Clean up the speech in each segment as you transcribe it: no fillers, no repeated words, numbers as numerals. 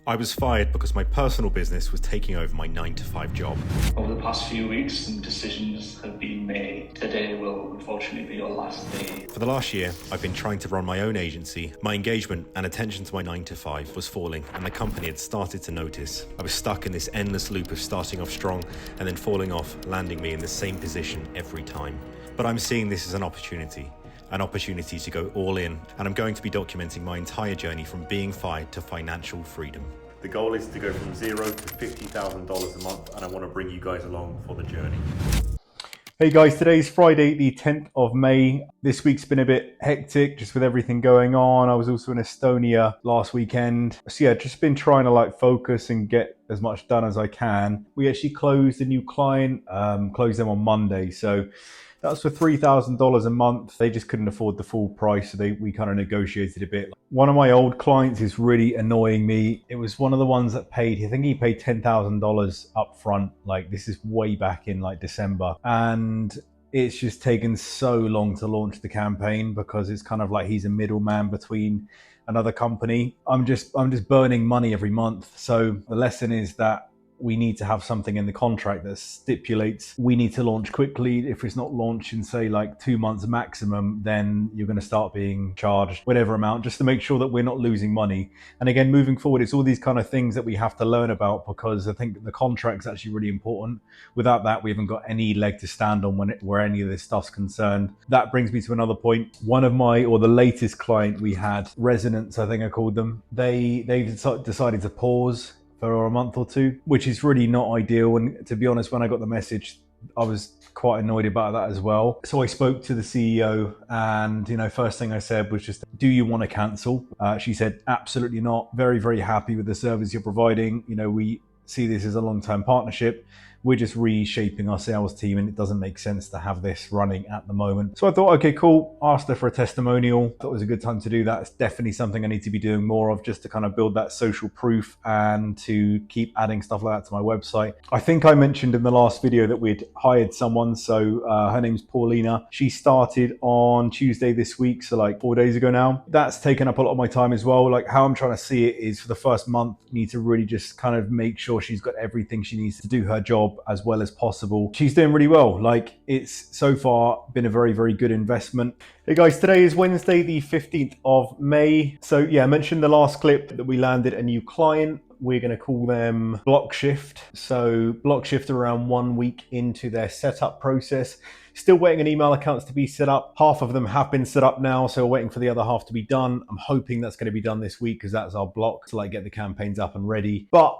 I was fired because my personal business was taking over my 9-to-5 job. Over the past few weeks, some decisions have been made. Today will unfortunately be your last day. For the last year, I've been trying to run my own agency. My engagement and attention to my 9-to-5 was falling, and the company had started to notice. I was stuck in this endless loop of starting off strong and then falling off, landing me in the same position every time. But I'm seeing this as an opportunity to go all in, and I'm going to be documenting my entire journey from being fired to financial freedom. The goal is to go from $0 to $50,000 a month, and I want to bring you guys along for the journey. Hey guys, today's Friday, the 10th of May. This week's been a bit hectic just with everything going on. I was also in Estonia last weekend. So yeah, just been trying to focus and get as much done as I can. We actually closed a new client, closed them on Monday. So that's for $3,000 a month. They just couldn't afford the full price, so we kind of negotiated a bit. One of my old clients is really annoying me. It was one of the ones that paid, I think he paid $10,000 up front. This is way back in December. And it's just taken so long to launch the campaign because it's kind of he's a middleman between another company. I'm just burning money every month. So the lesson is that we need to have something in the contract that stipulates we need to launch quickly. If it's not launched in say 2 months maximum, then you're going to start being charged whatever amount, just to make sure that we're not losing money. And again, moving forward, it's all these kind of things that we have to learn about, because I think the contract's actually really important. Without that, we haven't got any leg to stand on where any of this stuff's concerned. That brings me to another point. One of the latest client we had, Resonance, I think I called them, they've decided to pause for a month or two, which is really not ideal. And to be honest, when I got the message, I was quite annoyed about that as well. So I spoke to the CEO, and first thing I said was just, do you want to cancel? She said, absolutely not. Very, very happy with the service you're providing. We see this as a long-term partnership. We're just reshaping our sales team, and it doesn't make sense to have this running at the moment. So I thought, okay, cool. Asked her for a testimonial. Thought it was a good time to do that. It's definitely something I need to be doing more of, just to kind of build that social proof and to keep adding stuff like that to my website. I think I mentioned in the last video that we'd hired someone. So her name's Paulina. She started on Tuesday this week, so 4 days ago now. That's taken up a lot of my time as well. How I'm trying to see it is, for the first month, need to really just kind of make sure she's got everything she needs to do her job as well as possible. She's doing really well. It's so far been a very, very good investment. Hey guys, today is Wednesday, the 15th of May. So yeah, I mentioned the last clip that we landed a new client. We're going to call them Block Shift. So Block Shift are around 1 week into their setup process. Still waiting on email accounts to be set up. Half of them have been set up now, so we're waiting for the other half to be done. I'm hoping that's going to be done this week, because that's our block to get the campaigns up and ready. But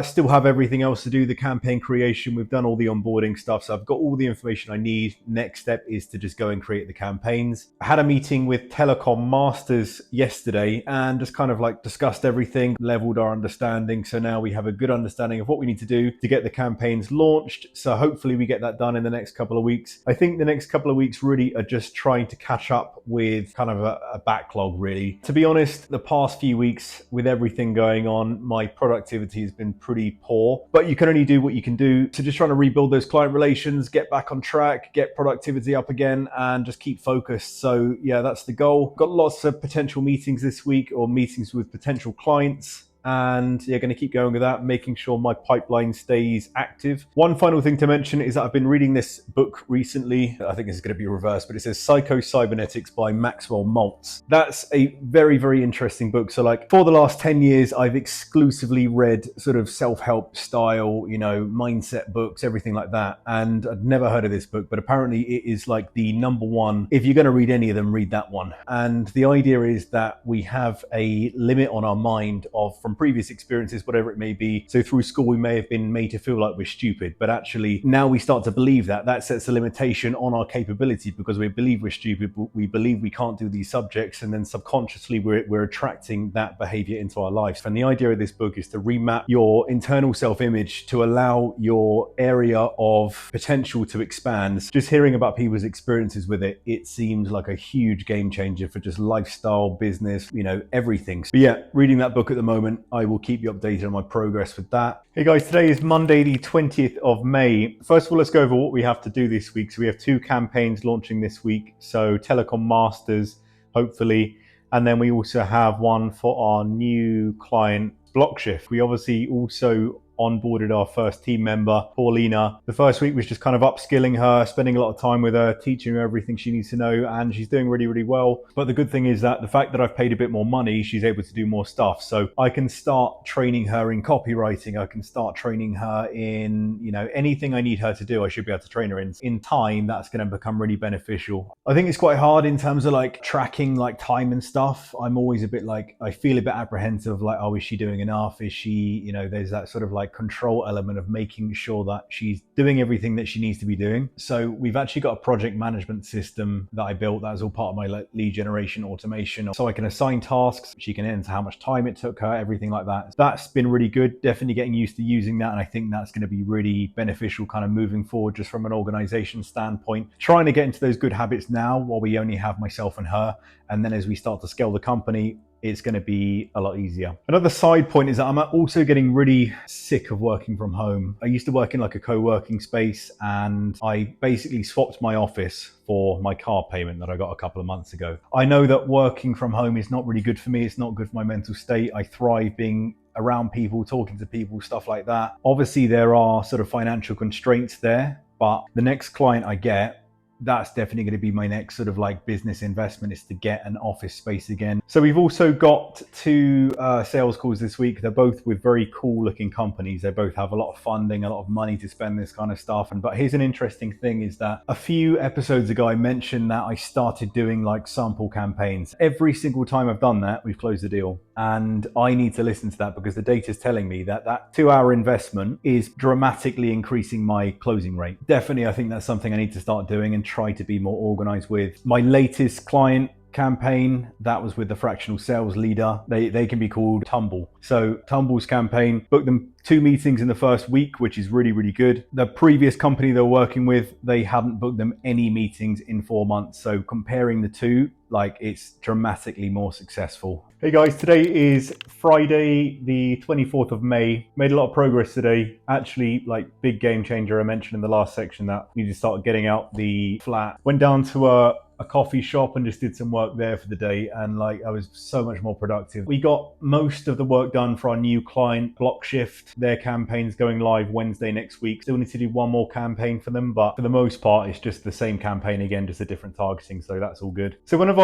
still have everything else to do, the campaign creation. We've done all the onboarding stuff, so I've got all the information I need. Next step is to just go and create the campaigns. I had a meeting with Telecom Masters yesterday and just kind of discussed everything, leveled our understanding. So now we have a good understanding of what we need to do to get the campaigns launched. So hopefully we get that done in the next couple of weeks. I think the next couple of weeks really are just trying to catch up with kind of a backlog, really. To be honest, the past few weeks with everything going on, my productivity has been pretty poor, but you can only do what you can do. So just trying to rebuild those client relations, get back on track, get productivity up again, and just keep focused. So yeah, that's the goal. Got lots of potential meetings this week, or meetings with potential clients. And yeah, going to keep going with that, making sure my pipeline stays active. One final thing to mention is that I've been reading this book recently. I think this is going to be reversed, but it says Psycho-Cybernetics by Maxwell Maltz. That's a very, very interesting book. So for the last 10 years, I've exclusively read sort of self-help style, mindset books, everything like that. And I'd never heard of this book, but apparently it is the number one. If you're going to read any of them, read that one. And the idea is that we have a limit on our mind from previous experiences, whatever it may be. So through school, we may have been made to feel like we're stupid, but actually now we start to believe that sets a limitation on our capability, because we believe we're stupid, we believe we can't do these subjects, and then subconsciously we're attracting that behavior into our lives. And the idea of this book is to remap your internal self-image to allow your area of potential to expand. Just hearing about people's experiences with it, it seems like a huge game changer for just lifestyle, business, everything. But yeah, reading that book at the moment. I will keep you updated on my progress with that. Hey guys, today is Monday the 20th of May. First of all, let's go over what we have to do this week. So we have 2 campaigns launching this week. So Telecom Masters, hopefully. And then we also have one for our new client, Blockshift. We obviously also onboarded our first team member, Paulina. The first week was just kind of upskilling her, spending a lot of time with her, teaching her everything she needs to know, and she's doing really, really well. But the good thing is that the fact that I've paid a bit more money, she's able to do more stuff. So I can start training her in copywriting. I can start training her in, anything I need her to do, I should be able to train her in. In time, that's going to become really beneficial. I think it's quite hard in terms of like tracking like time and stuff. I'm always a bit like, I feel a bit apprehensive, like, oh, is she doing enough? Is she, there's that sort of like control element of making sure that she's doing everything that she needs to be doing. So we've actually got a project management system that I built that is all part of my lead generation automation. So I can assign tasks, she can enter how much time it took her, everything like that. That's been really good, definitely getting used to using that. And I think that's going to be really beneficial kind of moving forward just from an organization standpoint. Trying to get into those good habits now while we only have myself and her. And then as we start to scale the company, it's going to be a lot easier. Another side point is that I'm also getting really sick of working from home. I used to work in like a co-working space, and I basically swapped my office for my car payment that I got a couple of months ago. I know that working from home is not really good for me. It's not good for my mental state. I thrive being around people, talking to people, stuff like that. Obviously, there are sort of financial constraints there, but the next client I get, that's definitely going to be my next sort of like business investment, is to get an office space again. So we've also got two sales calls this week. They're both with very cool looking companies. They both have a lot of funding, a lot of money to spend this kind of stuff. But here's an interesting thing is that a few episodes ago, I mentioned that I started doing like sample campaigns. Every single time I've done that, we've closed the deal. And I need to listen to that because the data is telling me that that 2-hour investment is dramatically increasing my closing rate. Definitely, I think that's something I need to start doing and try to be more organized with. My latest client campaign, that was with the fractional sales leader. They can be called Tumble. So Tumble's campaign, booked them 2 meetings in the first week, which is really, really good. The previous company they were working with, they hadn't booked them any meetings in 4 months. So comparing the two, like, it's dramatically more successful. Hey guys, today is Friday, the 24th of May. Made a lot of progress today. Actually, like, big game changer. I mentioned in the last section that I need to start getting out the flat. Went down to a coffee shop and just did some work there for the day, and like, I was so much more productive. We got most of the work done for our new client, Blockshift. Their campaign's going live Wednesday next week. Still need to do one more campaign for them, but for the most part, it's just the same campaign again, just a different targeting. So that's all good. So one of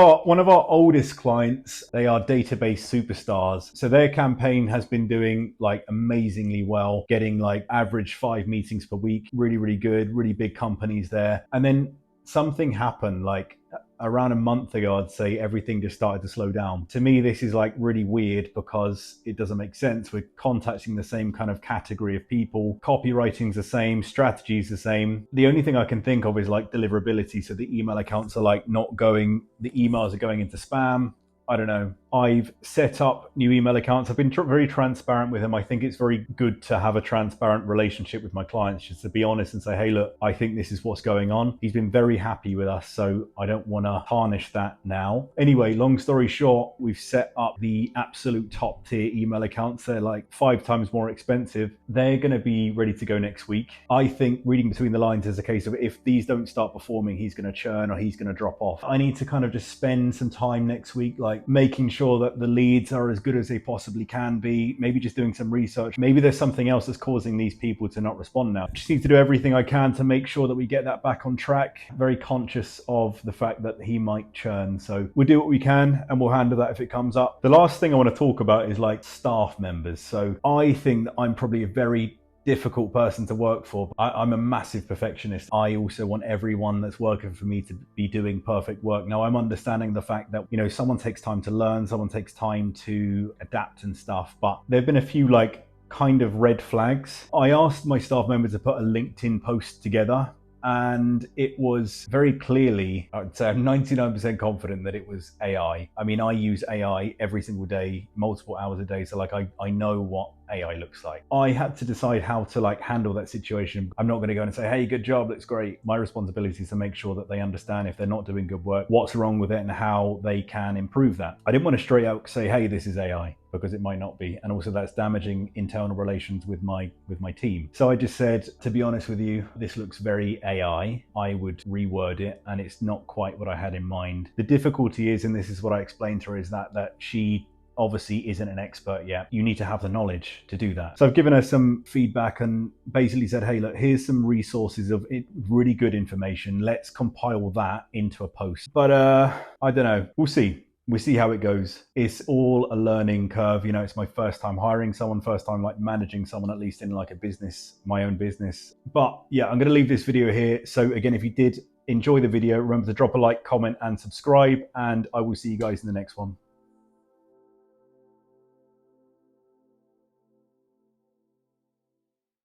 our oldest clients, they are database superstars. So their campaign has been doing like amazingly well, getting like average 5 meetings per week. Really, really good, really big companies there. And then something happened like around a month ago, I'd say, everything just started to slow down. To me, this is like really weird because it doesn't make sense. We're contacting the same kind of category of people. Copywriting's the same, strategy's the same. The only thing I can think of is like deliverability. So the email accounts are like not going, the emails are going into spam. I don't know. I've set up new email accounts. I've been very transparent with him. I think it's very good to have a transparent relationship with my clients, just to be honest and say, hey, look, I think this is what's going on. He's been very happy with us, so I don't want to tarnish that now. Anyway, long story short, we've set up the absolute top tier email accounts. They're like 5 times more expensive. They're going to be ready to go next week. I think, reading between the lines, is a case of if these don't start performing, he's going to churn or he's going to drop off. I need to kind of just spend some time next week, like making sure that the leads are as good as they possibly can be, maybe just doing some research. Maybe there's something else that's causing these people to not respond now. Just need to do everything I can to make sure that we get that back on track. Very conscious of the fact that he might churn. So we'll do what we can and we'll handle that if it comes up. The last thing I want to talk about is like staff members. So I think that I'm probably a very difficult person to work for. I'm a massive perfectionist. I also want everyone that's working for me to be doing perfect work. Now, I'm understanding the fact that, someone takes time to learn, someone takes time to adapt and stuff, but there've been a few like kind of red flags. I asked my staff member to put a LinkedIn post together, and it was very clearly, I'd say I'm 99% confident that it was AI. I mean, I use AI every single day, multiple hours a day. So like, I know what AI looks like. I had to decide how to like handle that situation. I'm not going to go and say, hey, good job, looks great. My responsibility is to make sure that they understand if they're not doing good work, what's wrong with it and how they can improve that. I didn't want to straight out say, hey, this is AI, because it might not be. And also that's damaging internal relations with my team. So I just said, to be honest with you, this looks very AI. I would reword it, and it's not quite what I had in mind. The difficulty is, and this is what I explained to her, is that she obviously isn't an expert yet. You need to have the knowledge to do that. So I've given her some feedback and basically said, hey, look, here's some resources of really good information. Let's compile that into a post. But I don't know. We'll see. We see how it goes. It's all a learning curve. You know, it's my first time hiring someone, first time like managing someone, at least in like a business, my own business. But yeah, I'm going to leave this video here. So again, if you did enjoy the video, remember to drop a like, comment, and subscribe, and I will see you guys in the next one.